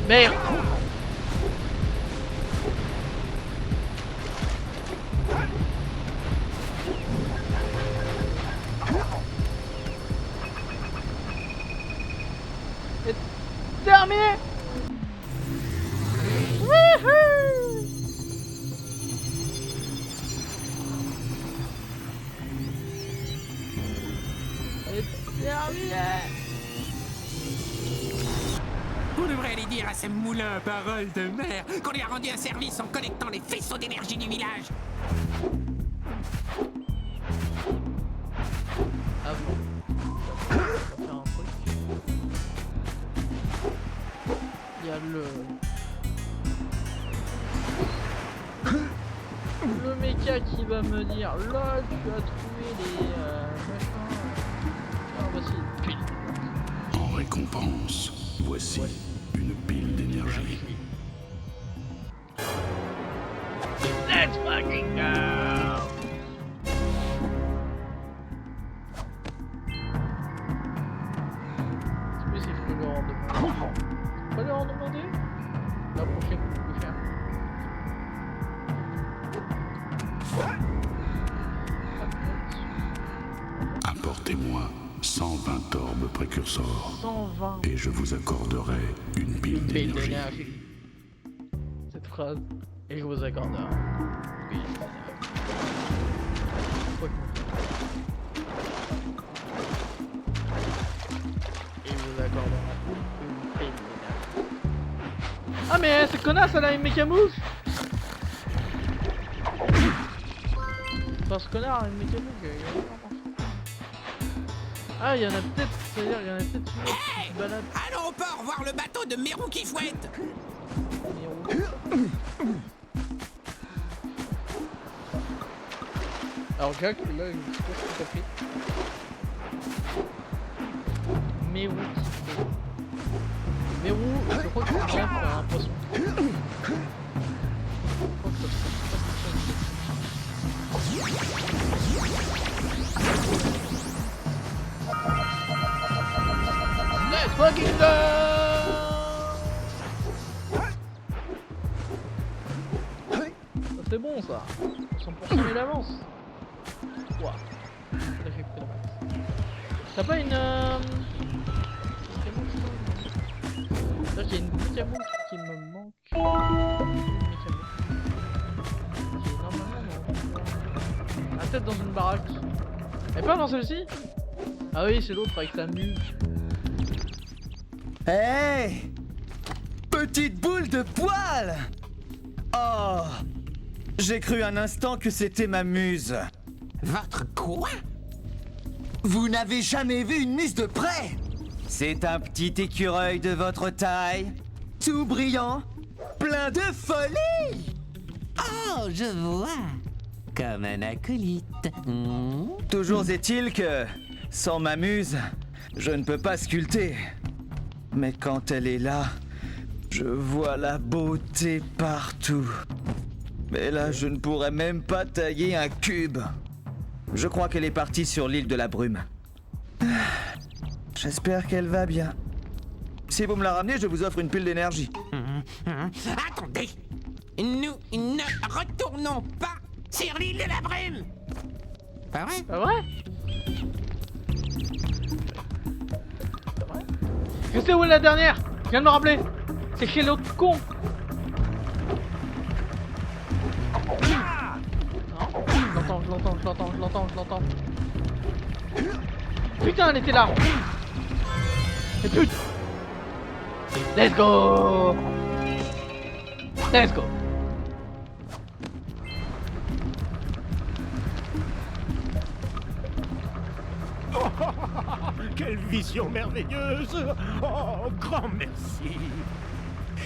Merde! C'est terminé! Wouhou! C'est terminé! Vous devrez aller dire à ces moulins paroles de mer qu'on lui a rendu un service en connectant les faisceaux d'énergie du village. Ah bon. On va faire un truc. Il y a le méca qui va me dire là tu as trouvé les machins. Ah voici une pile. En récompense, voici une pile d'énergie. Let's fucking go! Apportez-moi 120 orbes précurseurs 120. et je vous accorderai une pile Pile d'énergie. d'énergie. Cette phrase. Et je vous accorde un pile d'énergie. Et je vous accorde une pile d'énergie. Ah mais cette connasse elle a une mécamouche. Enfin ce connard a une mécamouche. Ah il y en a peut-être, c'est-à-dire il y en a peut-être une autre qui se balade. Allons au port voir le bateau de Mérou qui fouette. Alors Jack, là, je sais pas ce que t'as fait. Mérou. Mérou, je crois que c'est un poisson. Let's fucking go! Ça c'est bon ça. 100% il avance. Ouah. Là j'ai pris le max. T'as pas une c'est-à-dire qu'il y a une mécamouche qui me manque. Qui est normalement dans... peut-être dans une baraque. Elle est pas dans celle-ci? Ah oui c'est l'autre avec sa mue. Hey! Petite boule de poil! Oh! J'ai cru un instant que c'était ma muse. Votre quoi? Vous n'avez jamais vu une muse de près? C'est un petit écureuil de votre taille, tout brillant, plein de folie! Oh, je vois. Comme un acolyte. Toujours est-il que, sans ma muse, je ne peux pas sculpter. Mais quand elle est là, je vois la beauté partout. Mais là, je ne pourrais même pas tailler un cube. Je crois qu'elle est partie sur l'île de la brume. J'espère qu'elle va bien. Si vous me la ramenez, je vous offre une pile d'énergie. Attendez! Nous ne retournons pas sur l'île de la brume! Pas vrai? Ah ouais? Je sais où est la dernière! Je viens de me rappeler! C'est chez l'autre con! Non, je l'entends. Putain, elle était là! Et putain! Let's go! Let's go! Quelle vision merveilleuse! Oh, grand merci!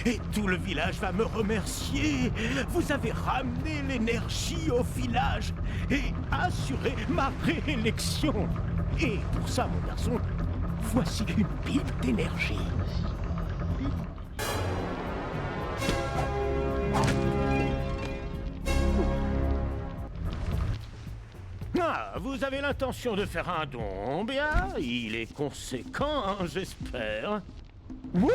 Et tout le village va me remercier! Vous avez ramené l'énergie au village et assuré ma réélection! Et pour ça, mon garçon, voici une pipe d'énergie! Ah, vous avez l'intention de faire un don, bien, il est conséquent, j'espère. Wouhou!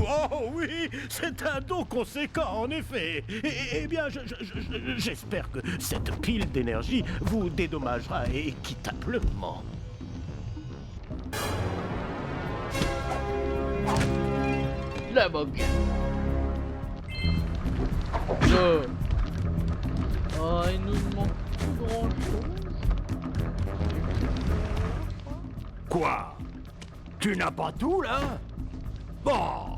Oh oui, c'est un don conséquent, en effet. Eh bien, j'espère que cette pile d'énergie vous dédommagera équitablement. La boque. Oh, il nous manque plus grand chose. Quoi? Tu n'as pas tout, là? Bon,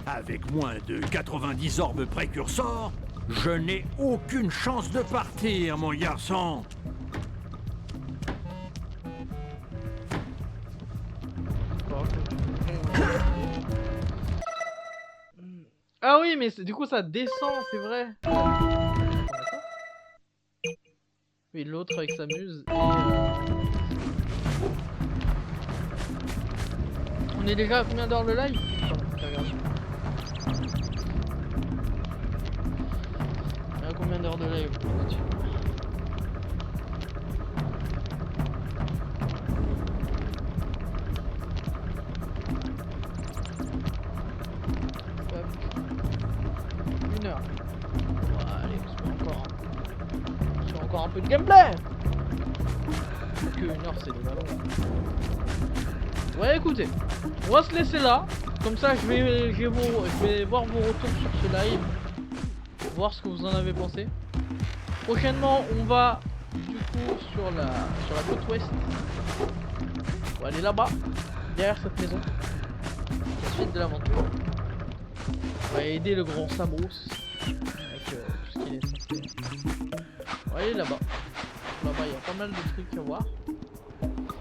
avec moins de 90 orbes précurseurs, je n'ai aucune chance de partir, mon garçon. Ah oui, mais du coup ça descend, c'est vrai. Oui, l'autre avec sa muse. On est déjà à combien d'heures le live? À combien d'heures de live? Une heure. Bon, allez, on se met encore. encore un peu de gameplay. Que une heure c'est déjà long. Ouais, écoutez, on va se laisser là. Comme ça, je vais voir vos retours sur ce live, voir ce que vous en avez pensé. Prochainement, on va du coup sur la côte ouest. On va aller là-bas, derrière cette maison. La suite de l'aventure. On va aider le grand Sabros avec tout ce qu'il est censé. On va aller là-bas. Là-bas, il y a pas mal de trucs à voir.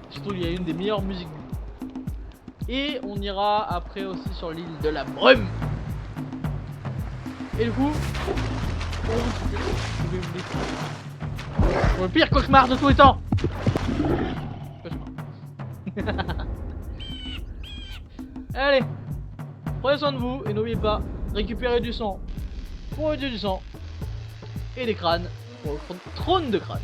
Surtout, il y a une des meilleures musiques. Et on ira après aussi sur l'île de la Brume. Et du coup, le pire cauchemar de tous les temps. Cauchemar. Allez, prenez soin de vous et n'oubliez pas, récupérez du sang pour aider du sang et des crânes pour le trône de crâne.